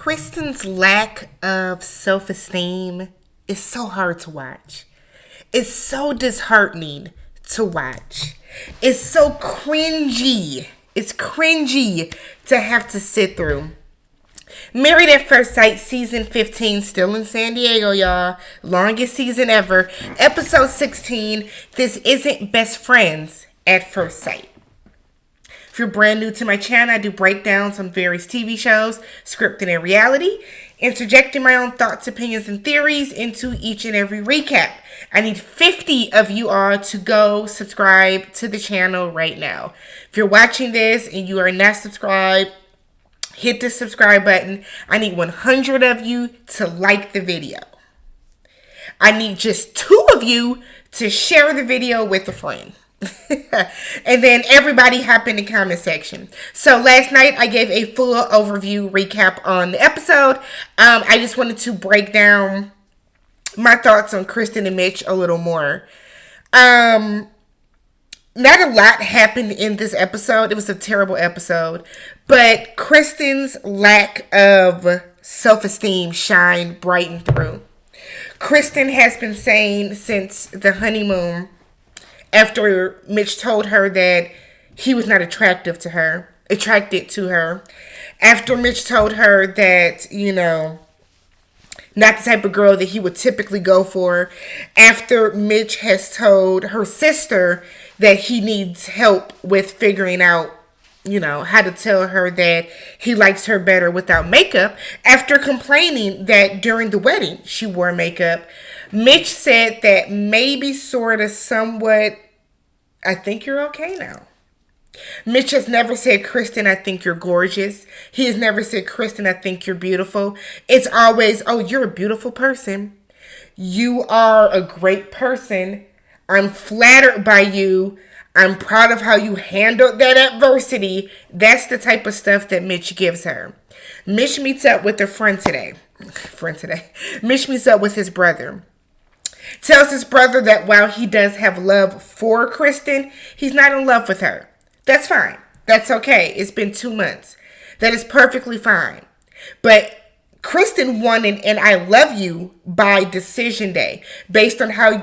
Krysten's lack of self-esteem is so hard to watch. It's so disheartening to watch. It's so cringy. It's cringy to have to sit through. Married at First Sight, season 15, still in San Diego, y'all. Longest season ever. Episode 16, this isn't best friends at first sight. If you're brand new to my channel, I do breakdowns on various TV shows, scripted and reality, interjecting my own thoughts, opinions, and theories into each and every recap. I need 50 of you all to go subscribe to the channel right now. If you're watching this and you are not subscribed, hit the subscribe button. I need 100 of you to like the video. I need just 2 of you to share the video with a friend. And then everybody hop in the comment section. So last night I gave a full overview recap on the episode. I just wanted to break down my thoughts on Krysten and Mitch a little more. Not a lot happened in this episode. It was a terrible episode. But Krysten's lack of self-esteem shined bright and through. Krysten has been saying since the honeymoon, after Mitch told her that he was not attracted to her. After Mitch told her that, not the type of girl that he would typically go for. After Mitch has told her sister that he needs help with figuring out, how to tell her that he likes her better without makeup. After complaining that during the wedding she wore makeup, Mitch said that maybe sort of somewhat, I think you're okay now. Mitch has never said, Krysten, I think you're gorgeous. He has never said, Krysten, I think you're beautiful. It's always, oh, you're a beautiful person. You are a great person. I'm flattered by you. I'm proud of how you handled that adversity. That's the type of stuff that Mitch gives her. Mitch meets up with a friend today. Mitch meets up with his brother. Tells his brother that while he does have love for Krysten, he's not in love with her. That's fine. That's okay. It's been 2 months. That is perfectly fine. But Krysten won an I love you by decision day based on how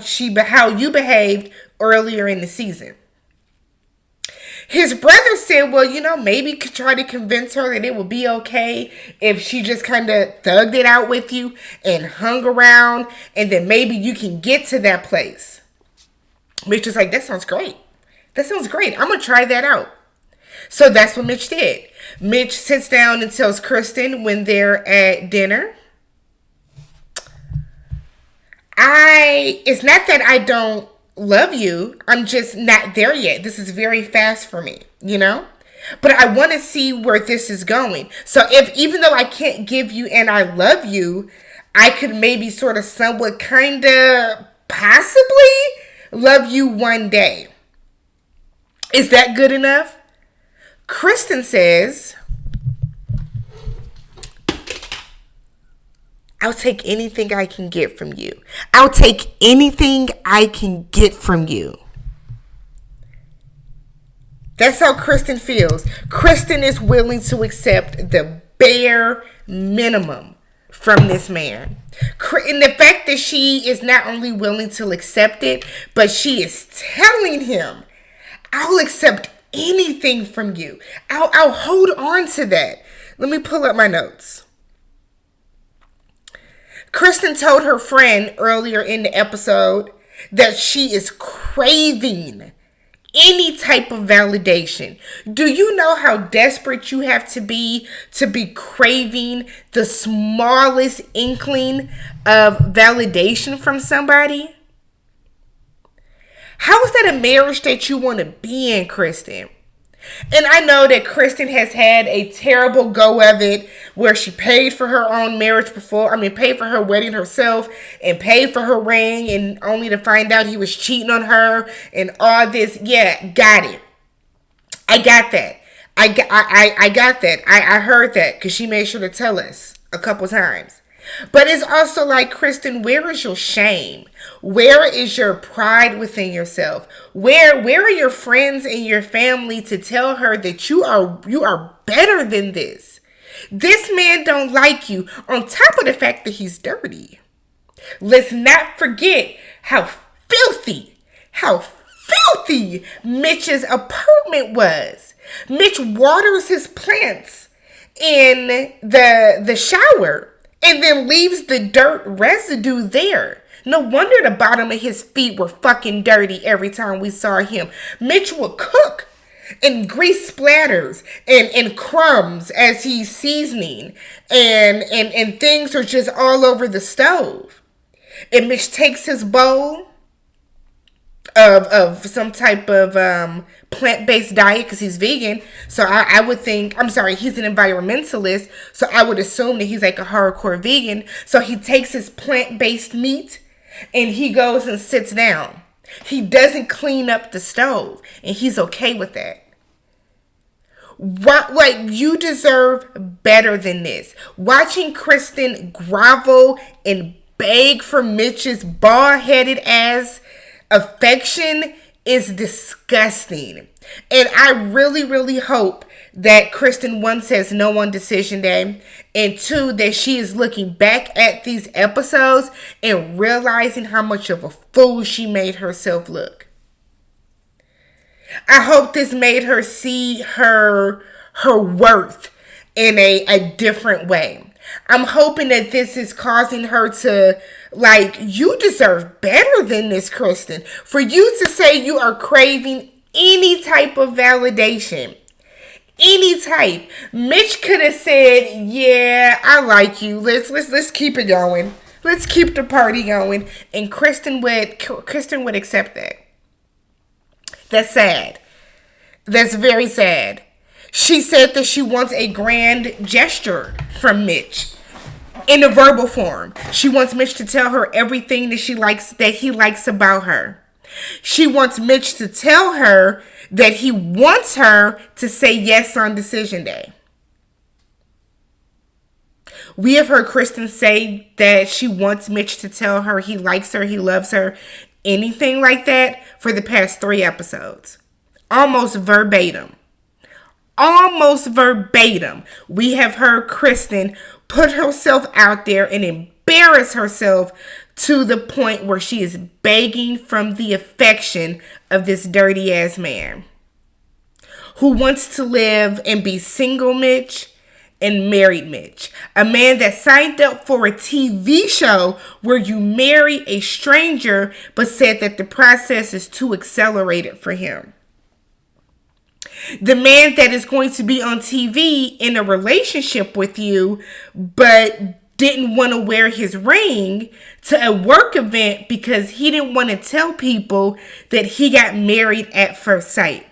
you behaved earlier in the season. His brother said, well, maybe could try to convince her that it would be okay if she just kind of thugged it out with you and hung around, and then maybe you can get to that place. Mitch was like, that sounds great. That sounds great. I'm going to try that out. So that's what Mitch did. Mitch sits down and tells Krysten when they're at dinner, it's not that I don't love you. I'm just not there yet. This is very fast for me, But I want to see where this is going. So even though I can't give you an I love you, I could maybe sort of somewhat kind of possibly love you one day. Is that good enough? Krysten says, I'll take anything I can get from you. I'll take anything I can get from you. That's how Krysten feels. Krysten is willing to accept the bare minimum from this man. And the fact that she is not only willing to accept it, but she is telling him, I'll accept anything from you. I'll hold on to that. Let me pull up my notes. Krysten told her friend earlier in the episode that she is craving any type of validation. Do you know how desperate you have to be craving the smallest inkling of validation from somebody? How is that a marriage that you want to be in, Krysten? And I know that Krysten has had a terrible go of it where she paid for her own marriage paid for her wedding herself and paid for her ring, and only to find out he was cheating on her and all this. Yeah, got it. I got that. I got that. I heard that because she made sure to tell us a couple times. But it's also like, Krysten, where is your shame? Where is your pride within yourself? Where are your friends and your family to tell her that you are better than this? This man don't like you, on top of the fact that he's dirty. Let's not forget how filthy Mitch's apartment was. Mitch waters his plants in the shower and then leaves the dirt residue there. No wonder the bottom of his feet were fucking dirty every time we saw him. Mitch would cook and grease splatters and crumbs as he's seasoning and things are just all over the stove. And Mitch takes his bowl of some type of plant-based diet because he's vegan. So I would think, I'm sorry, he's an environmentalist. So I would assume that he's like a hardcore vegan. So he takes his plant-based meat and he goes and sits down. He doesn't clean up the stove and he's okay with that. What, like, you deserve better than this. Watching Krysten grovel and beg for Mitch's bald-headed ass affection is disgusting. And I really, really hope that Krysten, one, says no on decision day, and two, that she is looking back at these episodes and realizing how much of a fool she made herself look. I hope this made her see her worth in a different way. I'm hoping that this is causing her to, like, you deserve better than this, Krysten. For you to say you are craving any type of validation, any type. Mitch could have said, yeah, I like you. Let's keep it going. Let's keep the party going. And Krysten would accept that. That's sad. That's very sad. She said that she wants a grand gesture from Mitch in a verbal form. She wants Mitch to tell her everything that he likes about her. She wants Mitch to tell her that he wants her to say yes on decision day. We have heard Krysten say that she wants Mitch to tell her he likes her, he loves her, anything like that for the past 3 episodes. Almost verbatim. We have heard Krysten put herself out there and embarrass herself to the point where she is begging from the affection of this dirty ass man who wants to live and be single Mitch and married Mitch. A man that signed up for a TV show where you marry a stranger but said that the process is too accelerated for him. The man that is going to be on TV in a relationship with you but didn't want to wear his ring to a work event because he didn't want to tell people that he got married at first sight.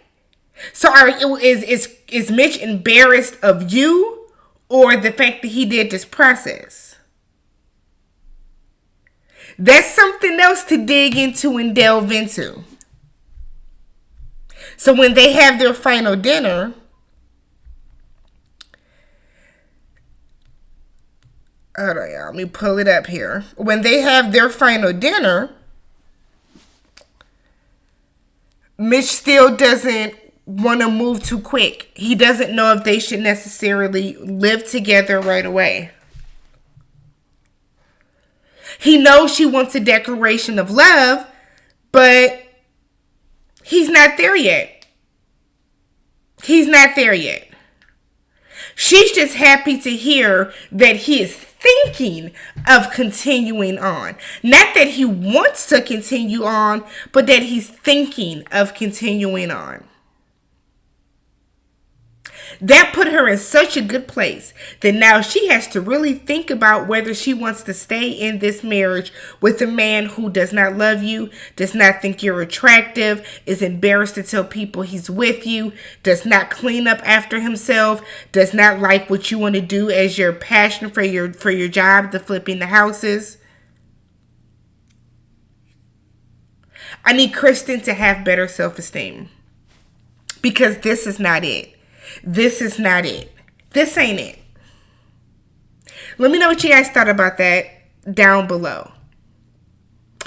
So is Mitch embarrassed of you or the fact that he did this process? That's something else to dig into and delve into. So when they have their final dinner, hold on, y'all, let me pull it up here. When they have their final dinner, Mitch still doesn't want to move too quick. He doesn't know if they should necessarily live together right away. He knows she wants a declaration of love, but he's not there yet. He's not there yet. She's just happy to hear that he is thinking of continuing on. Not that he wants to continue on, but that he's thinking of continuing on. That put her in such a good place that now she has to really think about whether she wants to stay in this marriage with a man who does not love you, does not think you're attractive, is embarrassed to tell people he's with you, does not clean up after himself, does not like what you want to do as your passion for your job, the flipping the houses. I need Krysten to have better self-esteem because this is not it. This is not it. This ain't it. Let me know what you guys thought about that down below.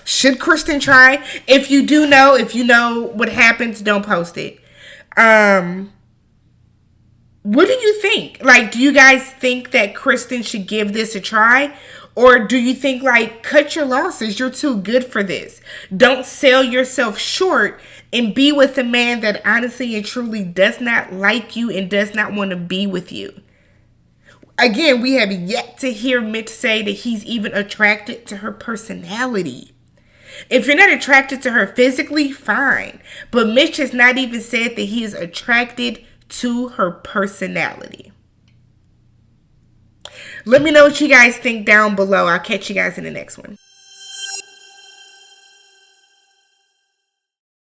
Should Krysten try? If you know what happens, don't post it. What do you think? Like, do you guys think that Krysten should give this a try? Or do you think, like, cut your losses? You're too good for this. Don't sell yourself short and be with a man that honestly and truly does not like you and does not want to be with you. Again, we have yet to hear Mitch say that he's even attracted to her personality. If you're not attracted to her physically, fine. But Mitch has not even said that he is attracted to her personality. Let me know what you guys think down below. I'll catch you guys in the next one.